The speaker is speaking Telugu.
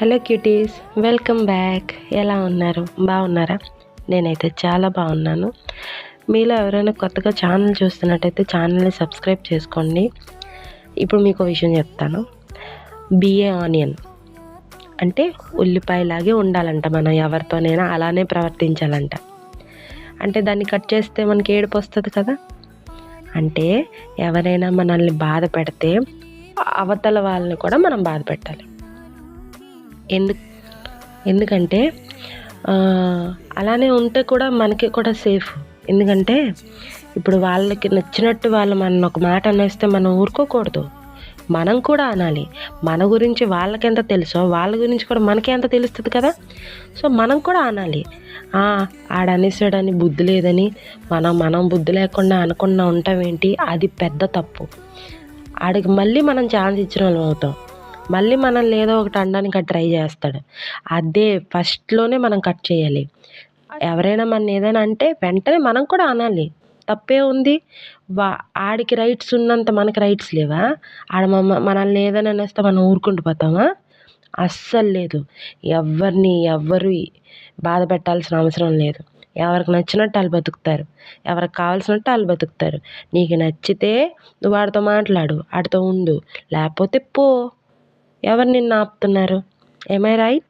Hello cuties, welcome back. ఎలా ఉన్నారు? బాగున్నారా? నేనైతే చాలా బాగున్నాను. మీలో ఎవరైనా కొత్తగా ఛానల్ చూస్తున్నట్టయితే ఛానల్ని సబ్స్క్రైబ్ చేసుకోండి. ఇప్పుడు మీకు విషయం చెప్తాను. బిఏ ఆనియన్ అంటే ఉల్లిపాయలాగే ఉండాలంట. మనం ఎవరితోనైనా అలానే ప్రవర్తించాలంట. అంటే దాన్ని కట్ చేస్తే మనకి ఏడుపు వస్తుంది కదా. అంటే ఎవరైనా మనల్ని బాధ పెడితే అవతల వాళ్ళని కూడా మనం బాధ పెట్టాలి. ఎందుకంటే అలానే ఉంటే కూడా మనకి కూడా సేఫ్. ఎందుకంటే ఇప్పుడు వాళ్ళకి నచ్చినట్టు వాళ్ళు మన ఒక మాట అనేస్తే మనం ఊరుకోకూడదు. మనం కూడా అనాలి. మన గురించి వాళ్ళకెంత తెలుసో వాళ్ళ గురించి కూడా మనకి ఎంత తెలుస్తుంది కదా. సో మనం కూడా అనాలి. ఆడనేసాడని బుద్ధి లేదని మనం బుద్ధి లేకుండా అనకుండా ఉంటాం ఏంటి? అది పెద్ద తప్పు. ఆడికి మళ్ళీ మనం ఛాన్స్ ఇచ్చిన వాళ్ళం అవుతాం. మళ్ళీ మనల్ని ఏదో ఒకటి అనడానికి ట్రై చేస్తాడు. అదే ఫస్ట్లోనే మనం కట్ చేయాలి. ఎవరైనా మన ఏదైనా అంటే వెంటనే మనం కూడా అనాలి. తప్పే ఉంది. ఆడికి రైట్స్ ఉన్నంత మనకి రైట్స్ లేవా? ఆడ మనల్ని ఏదైనా అనేస్తే మనం ఊరుకుంటూ పోతామా? అస్సలు లేదు. ఎవ్వరు బాధ పెట్టాల్సిన అవసరం లేదు. ఎవరికి నచ్చినట్టు వాళ్ళు బతుకుతారు. ఎవరికి కావాల్సినట్టు వాళ్ళు బతుకుతారు. నీకు నచ్చితే నువ్వు వాడితో మాట్లాడు, వాడితో ఉండు, లేకపోతే పో. ఎవరు నిన్ను ఆపుతున్నారు? am I right?